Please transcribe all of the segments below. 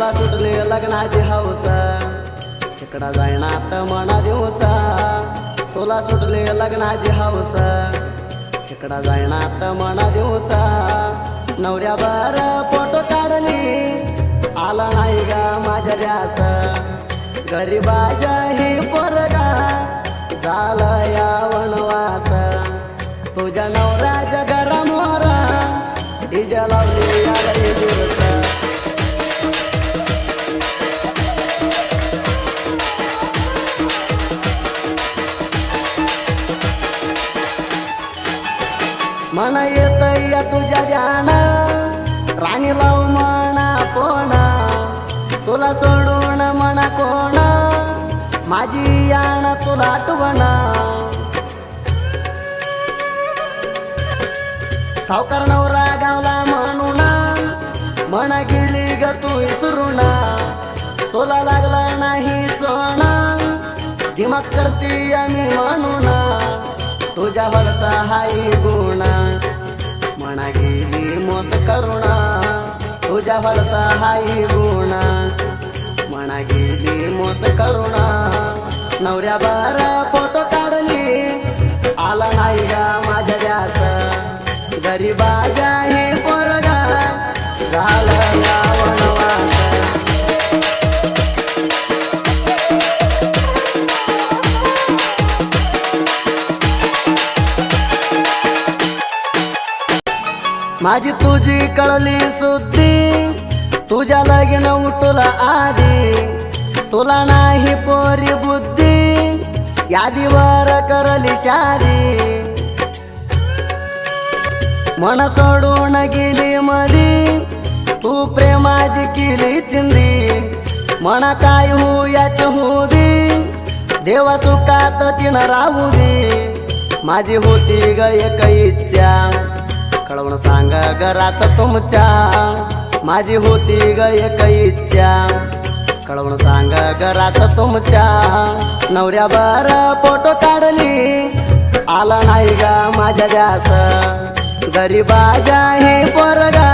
तुला सुटले लग्नाची हौस तिकडा जाईना त मना दिवसा तुला सुटले लग्नाची हौस तिकडा जाईना त मना दिवसा नवऱ्या बर फोटो काढली आला नाही गा माझ्या ध्यास गरीबाच्या ही पोरगा झाला या वनवास तुझ्या नवऱ्याच्या घरामोर डीजे लावली आले दिवस मन येत या तुझ्या ध्यान राणी लाव म्हणा कोण तुला सोडून म्हणा कोण माझी यान तुला आठवण सावकार नवरा गावला म्हणून म्हणा गेली ग तू विसरून तुला लागला नाही सोना दिमाग करती आम्ही म्हणून तुझ्या वरसा हाई गुणा म्हणा गेली मोस करुणा तुझ्या वरसा हाई गुणा म्हणा गेली मोस करुणा नवऱ्या बार फोटो काढली आला नाही गा माझ्या ध्यास गरीबाच्या हे पोरगा झालं या वनवास माझी तुझी कळली सुद्धी तुझ्या लगीन उठला आधी तुला नाही पोरी बुद्धी यादीवर करली शादी मन सोडून गेली मधी तू प्रेमाची केली चिंदी म्हणा काय हो याच होऊ दे देवा सुखात तिनं राहू दे माझी होती ग एक इच्छा कळवून सांग घरात तुमच्या माझी होती ग एक इच्छा कळवून सांग घरात तुमच्या नवऱ्या बर फोटो काढली आला नाही गा माझ्या ध्यास गरीबाच्या हे पोरगा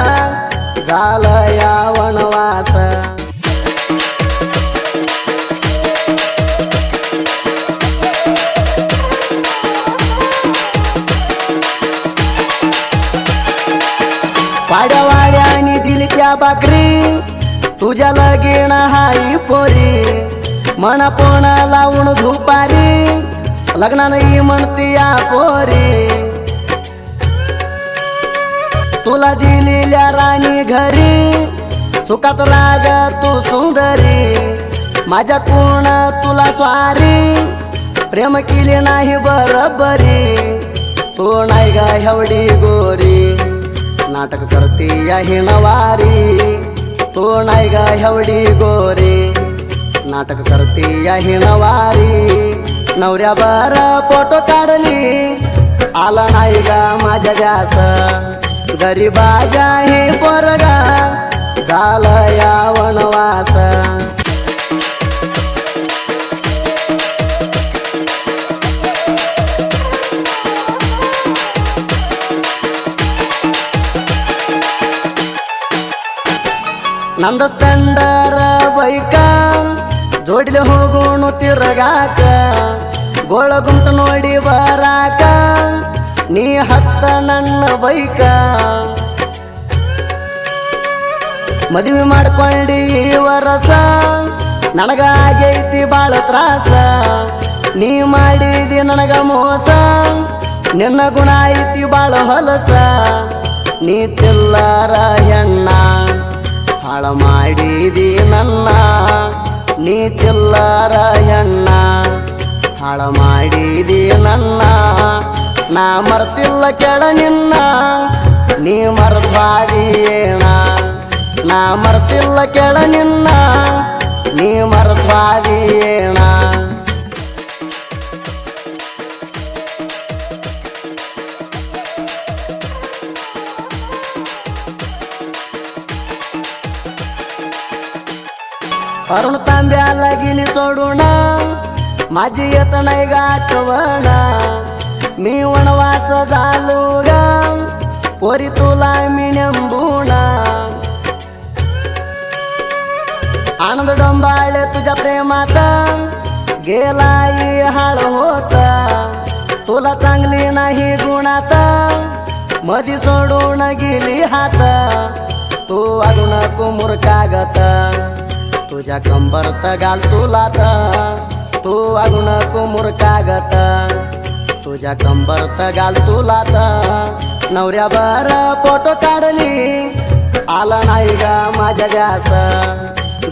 झालं या वनवास वाड्या वाड्यानी दिली त्या बाकरी तुझ्या लगीन हाई पोरी मना पोना लावून धुपारी लग्ना नाही म्हणती या पोरी तुला दिलेल्या राणी घरी सुखात राग तू सुंदरी माझ्या कोण तुला स्वारी प्रेम केली नाही बरोबरी तू नाही गा एवढी गोरी नाटक करती या हिणवारी तू नाही गा एवढी गोरी नाटक करती या हिणवारी नवऱ्या बर फोटो काढली आला नाही गा माझ्या ध्यास गरीबाच्या हे पोरगा झालं या वनवास ನಂದ ಸ್ಪೆಂಡರ ಬೈಕ ಜೋಡಿಲೆ ಹೋಗೋಣ ತಿರುಗಾಕ ಗೋಳ ಗುಂಟ ನೋಡಿ ಬರಾಕ ನೀ ಹತ್ತ ನನ್ನ ಬೈಕ ಮದುವೆ ಮಾಡ್ಕೊಂಡಿ ವರಸ ನನಗಾಗೈತಿ ಬಾಳ ತ್ರಾಸ ನೀ ಮಾಡಿದಿ ನನಗ ಮೋಸ ನಿನ್ನ ಗುಣ ಐತಿ ಬಾಳ ಹೊಲಸ ನೀ ಚಿಲ್ಲರ ಹೆಣ್ಣ ಹಾಳ ಮಾಡಿದಿ ನನ್ನ ನೀ ಚಿಲ್ಲರ ಹೆಣ್ಣ ಹಾಳ ಮಾಡಿದಿ ನನ್ನ ನಾ ಮರ್ತಿಲ್ಲ ಕೆಳ ನಿನ್ನ ನೀ ಮರ್ತ್ವಾದಿಯೇಣ ನಾ ಮರ್ತಿಲ್ಲ ಕೆಳ ನಿನ್ನ ನೀ ಮರ್ತ್ವಾದಿಯೇಣ अरुण तांब्याला गेली सोडून माझी येत नाही ग आठवण मी वनवास झालो ग पोरी तुला मी नेंबून आनंद डोंबाळले तुझ्या प्रेमात गेलाई हाळ होत तुला चांगली नाही गुणात मधी सोडून गेली हात तू वागू नको मूर्खागत तुझ्या कंबरत घाल तुलात तू वागू नको मूर्खागत तुझ्या कंबरत घाल तुलात नवऱ्यावर फोटो काढली आला नाही ग माझ्या ध्यास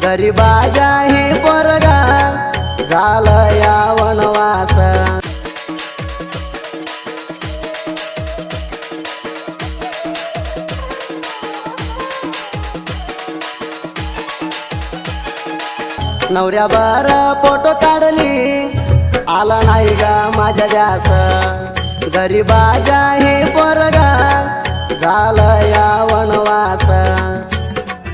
गरीबाजा ही पोरगा झालं या वनवास नवऱ्यावर फोटो काढली आला नाही ग माझ्या ध्यास गरीबाजा ही पोरगा झालं